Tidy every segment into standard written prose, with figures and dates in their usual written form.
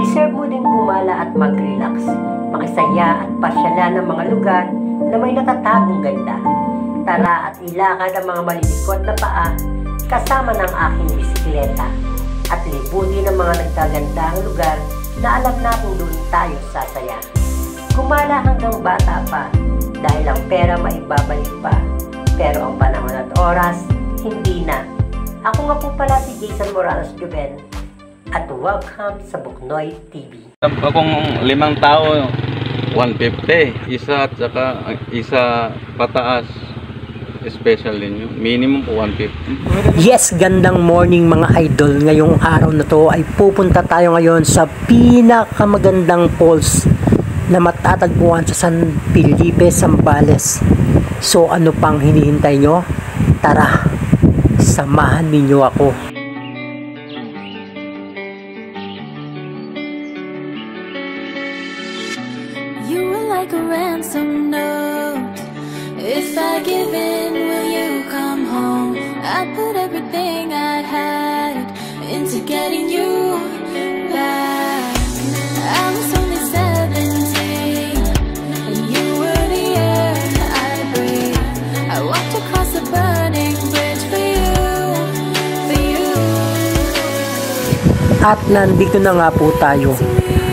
Deserve mo din gumala at mag-relax, makisaya at pasyalan ng mga lugar na may natatagong ganda. Tara at ilakad ang mga malilikot na paa kasama ng aking bisikleta at libutin ang mga nagkagandang lugar na alam natin doon tayo sasaya. Gumala hanggang bata pa dahil ang pera maibabalik pa, pero ang panahon at oras, hindi na. Ako nga po pala si Jason Morales Juven at welcome sa Buknoy TV. Akong 5 tao, 150. Isa at saka isa pataas. Special din yun. Minimum po 150. Yes, gandang morning mga idol. Ngayong araw na to ay pupunta tayo ngayon sa pinakamagandang falls na matatagpuan sa San Felipe, Zambales. So ano pang hinihintay nyo? Tara, samahan ninyo ako. You were like a ransom note. If I give in, will you come home? I put everything I had into getting you back. I was only 17, and you were the air I breathed. I walked across the burning bridge for you, for you. At nandito na nga po tayo.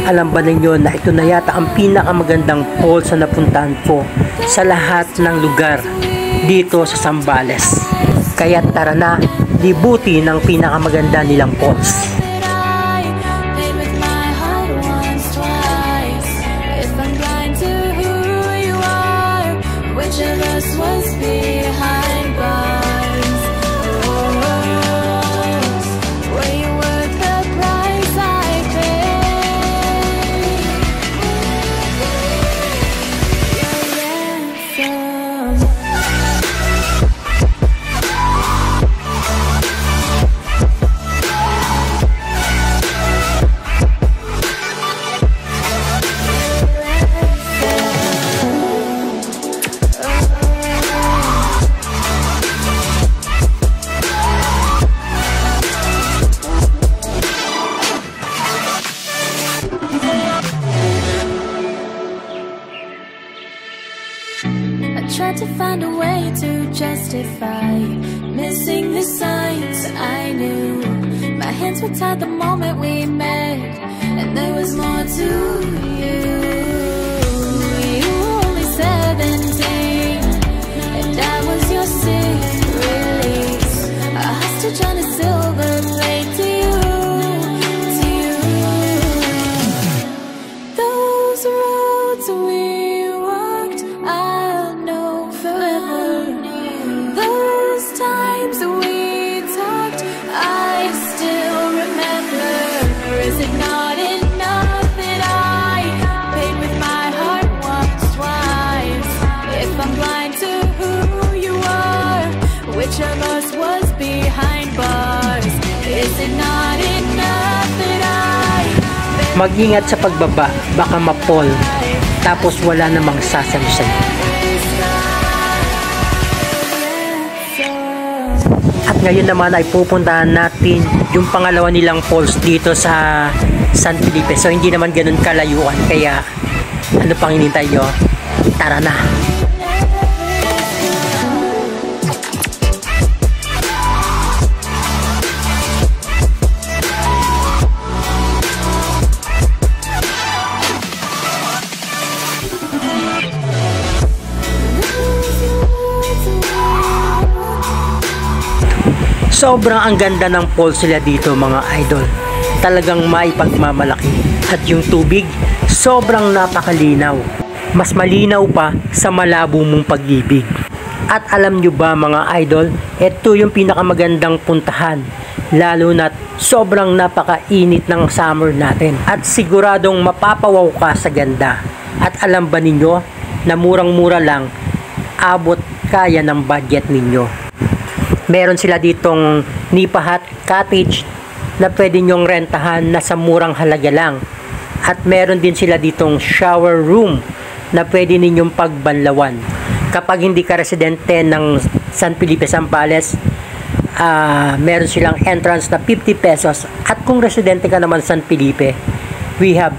Alam ba ninyo na ito na yata ang pinakamagandang falls na napuntahan ko sa lahat ng lugar dito sa Zambales. Kaya tara na, libuti ng pinakamaganda nilang falls. Tried to find a way to justify missing the signs I knew. My hands were tied the moment we met, and there was more to you. You were only 17, and I was your sick release, a hostage on a silver plate to you, to you. Those roads we walked, I'll know forever. Those times we talked, I still remember. Is it not enough that I paid with my heart once, twice? If I'm blind to who you are, which of us was behind bars? Is it not enough that I Mag-ingat sa pagbaba, baka mapol, tapos wala namang sasalusan. At ngayon naman ay pupuntahan natin yung pangalawa nilang falls dito sa San Felipe. So hindi naman ganun kalayuan, kaya ano pang hinintay nyo? Tara na! Sobrang ang ganda ng falls nila dito mga idol. Talagang may pagmamalaki. At yung tubig, sobrang napakalinaw. Mas malinaw pa sa malabo mong pag-ibig. At alam nyo ba mga idol, ito yung pinakamagandang puntahan. Lalo na sobrang napakainit ng summer natin. At siguradong mapapawaw ka sa ganda. At alam ba ninyo na murang-mura lang, abot kaya ng budget ninyo. Meron sila ditong nipa hut cottage na pwede nyong rentahan na sa murang halaga lang. At meron din sila ditong shower room na pwede ninyong pagbanlawan. Kapag hindi ka residente ng San Felipe, Zambales, meron silang entrance na 50 pesos. At kung residente ka naman San Felipe, we have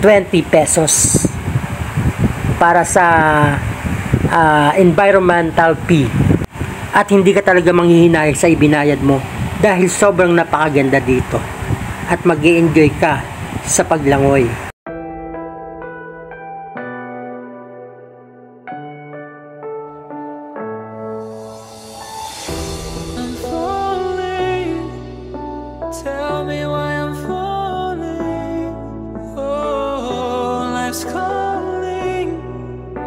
20 pesos para sa environmental fee. At hindi ka talaga manghihinayang sa ibinayad mo dahil sobrang napakaganda dito at mag-i-enjoy ka sa paglangoy. I'm falling. Tell me why I'm falling. Oh, life's calling,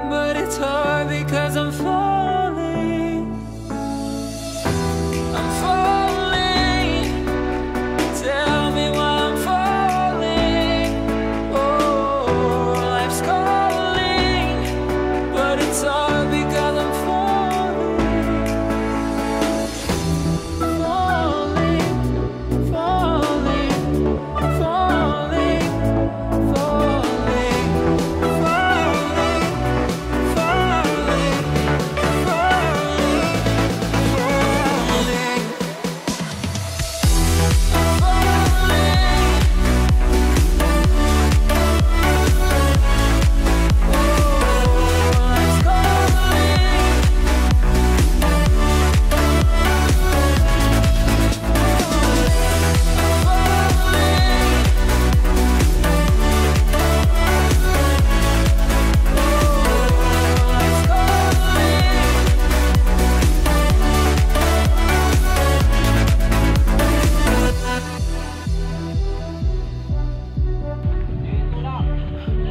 but it's hard because I'm falling. I'm falling. Tell me why I'm falling. Oh, life's calling, but it's hard because I'm falling.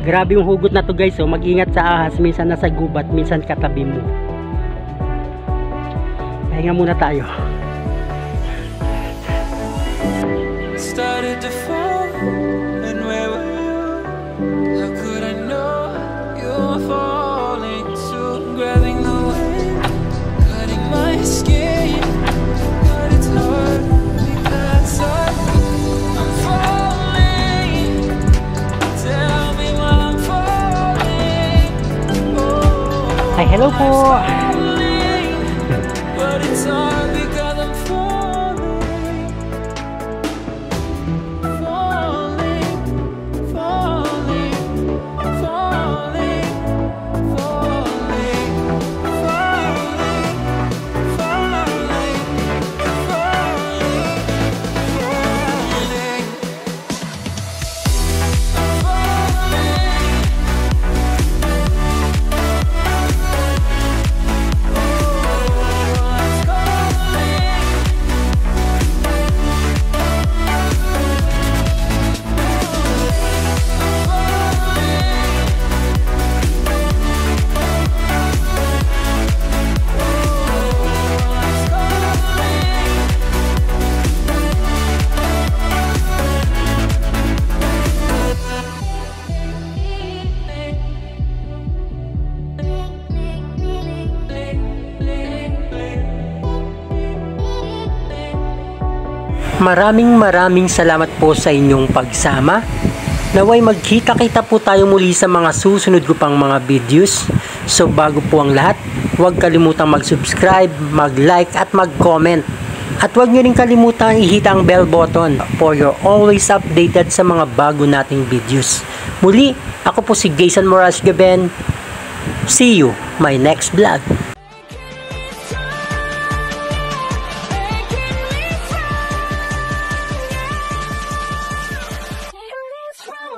Grabe yung hugot na to guys, oh. Mag-ingat sa ahas, minsan nasa gubat, minsan katabi mo. Pahinga muna tayo. Started to fall, and where were you? How could I know you were falling too? Grabbing the wind, cutting my skin, but it's hard because I'm falling. Tell me why I'm falling. Oh, Ay, hello po! falling, but it's hard because I'm falling. Falling, falling, falling, falling, falling, falling, Maraming salamat po sa inyong pagsama. Naway magkita-kita po tayo muli sa mga susunod ko pang mga videos. So bago po ang lahat, huwag kalimutang mag-subscribe, mag-like at mag-comment. At huwag nyo rin kalimutang i-hit ang bell button for you're always updated sa mga bago nating videos. Muli, ako po si Jason Morales Gaben. See you my next vlog.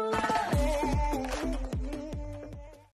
It's